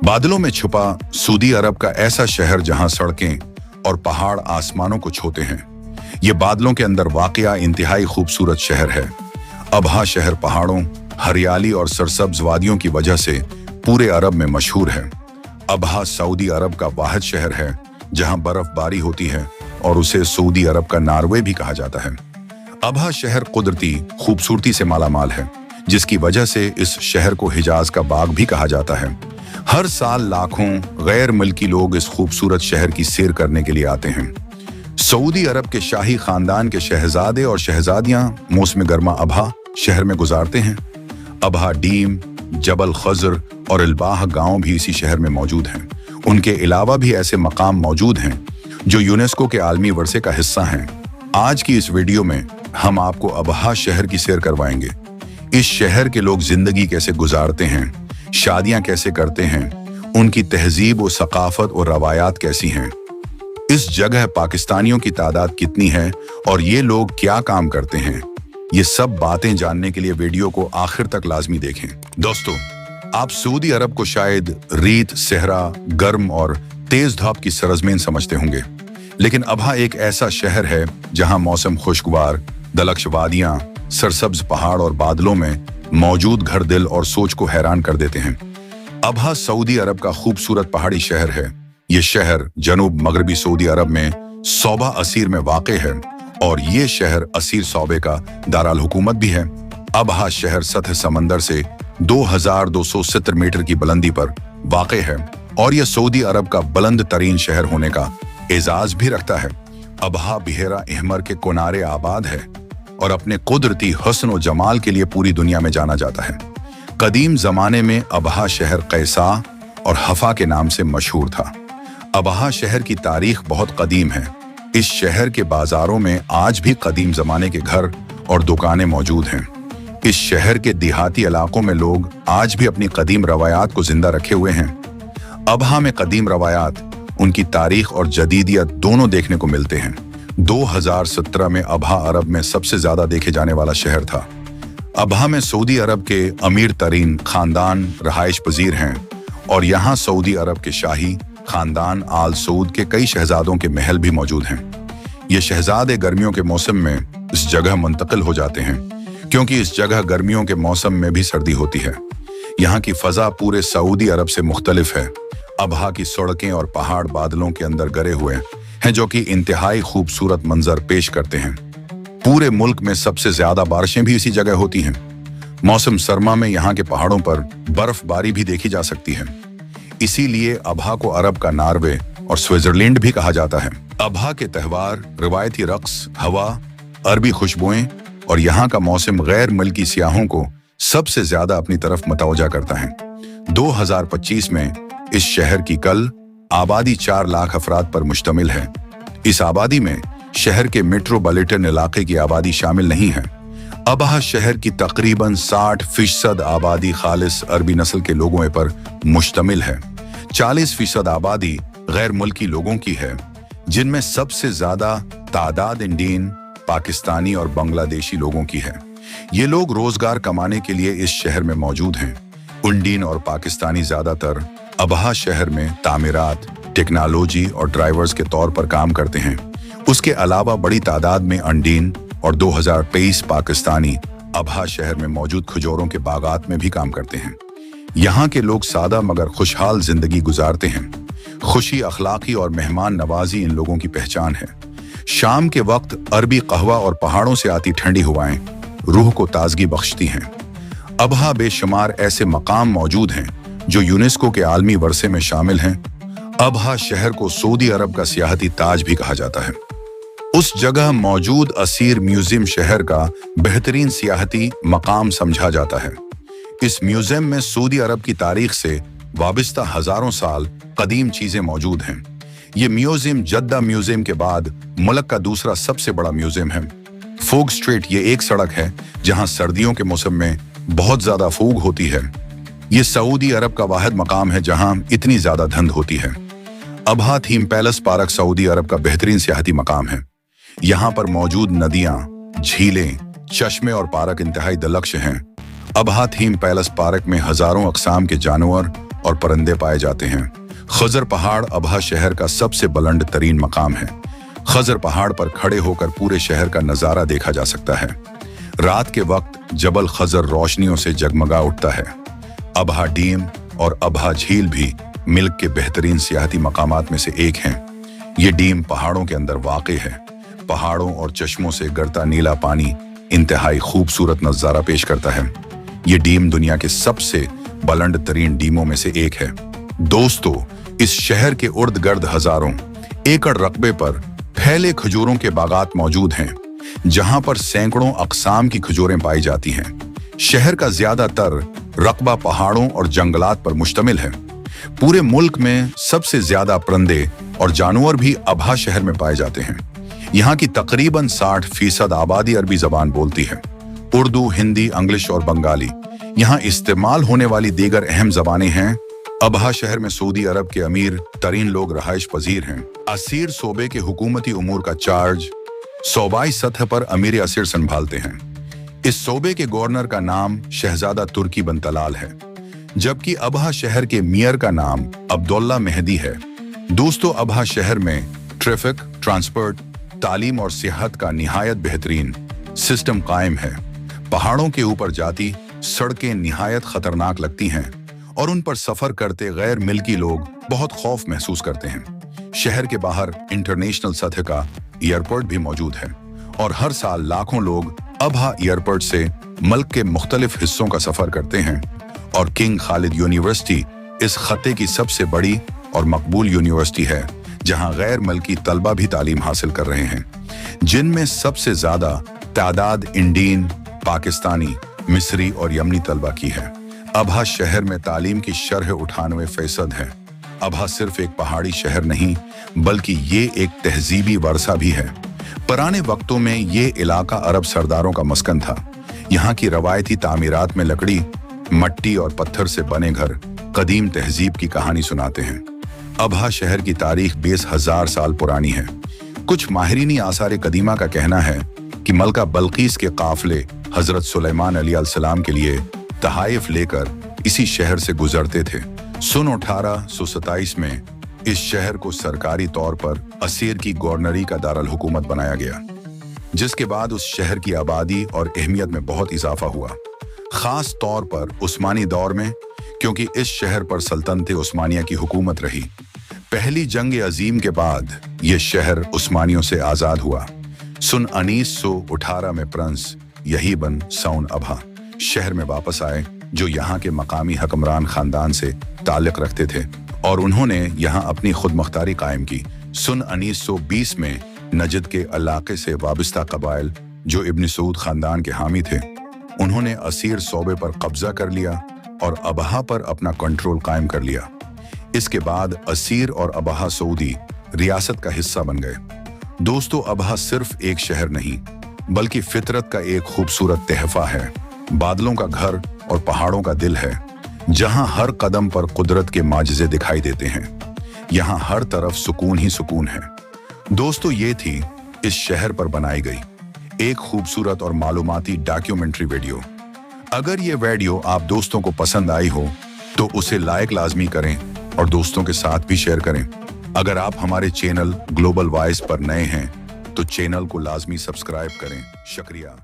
बादलों में छुपा सऊदी अरब का ऐसा शहर जहां सड़कें और पहाड़ आसमानों को छूते हैं। ये बादलों के अंदर वाक़या इंतहाई खूबसूरत शहर है। अबहा शहर पहाड़ों, हरियाली और सरसब्ज वादियों की वजह से पूरे अरब में मशहूर है। अबहा सऊदी अरब का वाहिद शहर है जहां बर्फबारी होती है और उसे सऊदी अरब का नॉर्वे भी कहा जाता है। अबहा शहर कुदरती खूबसूरती से मालामाल है, जिसकी वजह से इस शहर को हिजाज का बाग भी कहा जाता है। हर साल लाखों गैर मुल्की लोग इस खूबसूरत शहर की सैर करने के लिए आते हैं। सऊदी अरब के शाही खानदान के शहजादे और शहजादियां मौसम गर्मा अबहा शहर में गुजारते हैं। अबहा डीम, जबल खजर और इल्बाह गांव भी इसी शहर में मौजूद हैं। उनके अलावा भी ऐसे मकाम मौजूद हैं जो यूनेस्को के आलमी वर्से का हिस्सा हैं। आज की इस वीडियो में हम आपको अबहा शहर की सैर करवाएंगे। इस शहर के लोग जिंदगी कैसे गुजारते हैं, शादियां कैसे करते हैं, उनकी तहजीब और सकाफत और रवायात कैसी हैं, इस जगह पाकिस्तानियों की तादाद कितनी है और ये लोग क्या काम करते हैं, ये सब बातें जानने के लिए वीडियो को आखिर तक लाजमी देखें। दोस्तों, आप सऊदी अरब को शायद रेत, सहरा, गर्म और तेज धूप की सरजमीन समझते होंगे, लेकिन अबहा एक ऐसा शहर है जहां मौसम खुशगवार, दलक्ष वादियां, सरसब्ज पहाड़ और बादलों में मौजूद घर दिल और सोच को हैरान कर देते हैं। अबहा सऊदी अरब का खूबसूरत पहाड़ी शहर है। ये शहर जनूब मगरबी सऊदी अरब में सौबा असीर में वाक़े है और ये शहर असीर सौबे का दाराल हुकूमत भी है। अबहा शहर सतह समंदर से 2270 मीटर की बुलंदी पर वाक़े है और यह सऊदी अरब का बुलंद तरीन शहर होने का एजाज भी रखता है। अबहा बहेरा अहमर के किनारे आबाद है और अपने कुदरती हुस्न और जमाल के लिए पूरी दुनिया में जाना जाता है। कदीम जमाने में अबहा शहर कैसा और हफा के नाम से मशहूर था। अबहा शहर की तारीख बहुत कदीम है। इस शहर के बाजारों में आज भी कदीम जमाने के घर और दुकानें मौजूद हैं। इस शहर के देहाती इलाकों में लोग आज भी अपनी कदीम रवायात को जिंदा रखे हुए हैं। अबहा में कदीम रवायात, उनकी तारीख और जदीदियत दोनों देखने को मिलते हैं। 2017 में अबहा अरब में सबसे ज्यादा देखे जाने वाला शहर था। अबहा में सऊदी अरब के अमीर तरीन खानदान रहाइश पजीर हैं और यहाँ सऊदी अरब के शाही खानदान आल सऊद के कई शहजादों के महल भी मौजूद हैं। ये शहजादे गर्मियों के मौसम में इस जगह मुंतकिल हो जाते हैं क्योंकि इस जगह गर्मियों के मौसम में भी सर्दी होती है। यहाँ की फजा पूरे सऊदी अरब से मुख्तलिफ है। अबहा की सड़कें और पहाड़ बादलों के अंदर गरे हुए हैं जो कि इंतहाई खूबसूरत मंजर पेश करते हैं। पूरे मुल्क में सबसे ज्यादा बारिशें भी इसी जगह होती हैं। मौसम सरमा में यहाँ के पहाड़ों पर बर्फबारी भी देखी जा सकती है। इसीलिए अबहा को अरब का नॉर्वे और स्विट्जरलैंड भी कहा जाता है। अबहा के त्यौहार, रिवायती रक्स, हवा, अरबी खुशबुएं और यहाँ का मौसम गैर मुल्की सियाहों को सबसे ज्यादा अपनी तरफ मतवजा करता है। 2025 में इस शहर की कल आबादी 4 लाख अफराद पर मुश्तमिल है। इस आबादी में शहर के मेट्रोपॉलिटन इलाके की आबादी शामिल नहीं है। अबहा शहर की तकरीबन 60% आबादी खालिस अरबी नस्ल के लोगों पर मुश्तमिल है। 40% आबादी गैर मुल्की लोगों की है, जिनमें सबसे ज्यादा तादाद इंडियन, पाकिस्तानी और बांग्लादेशी लोगों की है। ये लोग रोजगार कमाने के लिए इस शहर में मौजूद हैं। इंडियन और पाकिस्तानी ज्यादातर अबहा शहर में तामीरात, टेक्नोलॉजी और ड्राइवर्स के तौर पर काम करते हैं। उसके अलावा बड़ी तादाद में इंडियन और 2023 पाकिस्तानी अबहा शहर में मौजूद खजूरों के बागात में भी काम करते हैं। यहाँ के लोग सादा मगर खुशहाल जिंदगी गुजारते हैं। खुशी, अखलाकी और मेहमान नवाजी इन लोगों की पहचान है। शाम के वक्त अरबी कहवा और पहाड़ों से आती ठंडी हवाएं रूह को ताजगी बख्शती हैं। अबहा बेशुमार ऐसे मकाम मौजूद हैं जो यूनेस्को के आलमी वर्से में शामिल हैं। अबहा शहर को सऊदी अरब का सियाहती ताज भी कहा जाता है। उस जगह मौजूद असीर म्यूजियम शहर का बेहतरीन सियाहती मकाम समझा जाता है। इस म्यूजियम में सऊदी अरब की तारीख से वाबस्ता हजारों साल कदीम चीजें मौजूद हैं। ये म्यूजियम जद्दा म्यूजियम के बाद मुल्क का दूसरा सबसे बड़ा म्यूजियम है। फोग स्ट्रीट ये एक सड़क है जहां सर्दियों के मौसम में बहुत ज्यादा फूग होती है। ये सऊदी अरब का वाहिद मकाम है जहां इतनी ज्यादा धुंध होती है। अबहा थीम पैलेस पार्क सऊदी अरब का बेहतरीन सियाहती मकाम है। यहाँ पर मौजूद नदियां, झीलें, चश्मे और पार्क इंतहाई दिलकश हैं। अबहा थीम पैलेस पार्क में हजारों अक़साम के जानवर और परिंदे पाए जाते हैं। खजर पहाड़ अबहा शहर का सबसे बुलंद तरीन मकाम है। खजर पहाड़ पर खड़े होकर पूरे शहर का नजारा देखा जा सकता है। रात के वक्त जबल खजर रोशनियों से जगमगा उठता है। अबहा डीम और अबहा झील भी मिल्क के बेहतरीन सियाहती मकामात में से एक हैं। ये डीम पहाड़ों के अंदर वाक़ है। पहाड़ों और चश्मों से गिरता नीला पानी इंतहाई खूबसूरत नजारा पेश करता है। ये डीम दुनिया के सबसे बुलंद तरीन डीमों में से एक है। दोस्तों, इस शहर के उर्द गर्द हजारों एकड़ रकबे पर फैले खजूरों के बागात मौजूद हैं, जहां पर सैकड़ों अक़साम की खजूरें पाई जाती हैं। शहर का ज्यादातर रकबा पहाड़ों और जंगलात पर मुश्तमिल है। पूरे मुल्क में सबसे ज्यादा परिंदे और जानवर भी अबहा शहर में पाए जाते हैं। यहाँ की तकरीबन 60% आबादी अरबी जबान बोलती है। उर्दू, हिंदी, इंग्लिश और बंगाली यहाँ इस्तेमाल होने वाली दीगर अहम जबानें हैं। अबहा शहर में सऊदी अरब के अमीर तरीन लोग रहाइश पजीर हैं। असीर सूबे के हुकूमती उमूर का चार्ज सूबाई सतह पर अमीर असीर संभालते हैं। इस सूबे के गवर्नर का नाम शहजादा तुर्की बिन तलाल है, जबकि अबहा शहर के मेयर का नाम अब्दुल्ला मेहदी है। दोस्तों, अबहा शहर में ट्रैफिक, ट्रांसपोर्ट, तालीम और सेहत का निहायत बेहतरीन सिस्टम कायम है। पहाड़ों के ऊपर जाती सड़कें निहायत खतरनाक लगती हैं और उन पर सफर करते गैर मिल्की लोग बहुत खौफ महसूस करते हैं। शहर के बाहर इंटरनेशनल सतह का एयरपोर्ट भी मौजूद है और हर साल लाखों लोग अबहा एयरपोर्ट से मुल्क के मुख्तलिफ हिस्सों का सफर करते हैं। और किंग खालिद यूनिवर्सिटी इस खत्ते की सबसे बड़ी और मकबूल यूनिवर्सिटी है, जहां गैर मुल्की तलबा भी तालीम हासिल कर रहे हैं, जिनमें सबसे ज्यादा तादाद इंडियन, पाकिस्तानी, मिस्री और यमनी तलबा की है। अबहा शहर में तालीम की शरह 98% है। अबहा सिर्फ एक पहाड़ी शहर नहीं, बल्कि ये एक तहजीबी वर्सा भी है। पुराने वक्तों में ये इलाका अरब सरदारों का मस्कन था। यहाँ की रवायती तामीरात में लकड़ी, मट्टी और पत्थर से बने घर कदीम तहजीब की कहानी सुनाते हैं। अबहा शहर की तारीख 20,000 साल पुरानी है। कुछ माहिरीनी आसार कदीमा का कहना है कि मलका बल्कीस के काफले हजरत सुलेमान अलैहिस्सलाम के लिए तहाइफ लेकर इसी शहर से गुजरते थे। सन 1827 में इस शहर को सरकारी तौर पर असीर की गवर्नरी का दारुल हुकूमत बनाया गया, जिसके बाद उस शहर की आबादी और अहमियत में बहुत इजाफा हुआ, खास तौर पर उस्मानी दौर में, क्योंकि इस शहर पर सल्तनत उस्मानिया की हुकूमत रही। पहली जंग अजीम के बाद यह शहर उस्मानियों से आजाद हुआ। सन 1918 में प्रिंस यही बन सौन अबहा शहर में वापस आए, जो यहाँ के मकामी हुक्मरान खानदान से ताल्लुक रखते थे, और उन्होंने यहाँ अपनी खुद मुख्तारी कायम की। सन 1920 में नजद के इलाके से वाबस्ता कबाइल, जो इब्न सऊद खानदान के हामी थे, उन्होंने असीर सूबे पर कब्जा कर लिया और अबहा पर अपना कंट्रोल कायम कर लिया। इसके बाद असीर और अबहा सऊदी रियासत का हिस्सा बन गए। दोस्तों, अबहा सिर्फ एक शहर नहीं, बल्कि फितरत का एक खूबसूरत तहफा है, बादलों का घर और पहाड़ों का दिल है, जहां हर कदम पर कुदरत के माजिज़े दिखाई देते हैं। यहाँ हर तरफ सुकून ही सुकून है। दोस्तों, ये थी इस शहर पर बनाई गई एक खूबसूरत और मालूमाती डॉक्यूमेंट्री वीडियो। अगर ये वीडियो आप दोस्तों को पसंद आई हो तो उसे लाइक लाजमी करें और दोस्तों के साथ भी शेयर करें। अगर आप हमारे चैनल ग्लोबल वॉइस पर नए हैं तो चैनल को लाजमी सब्सक्राइब करें। शुक्रिया।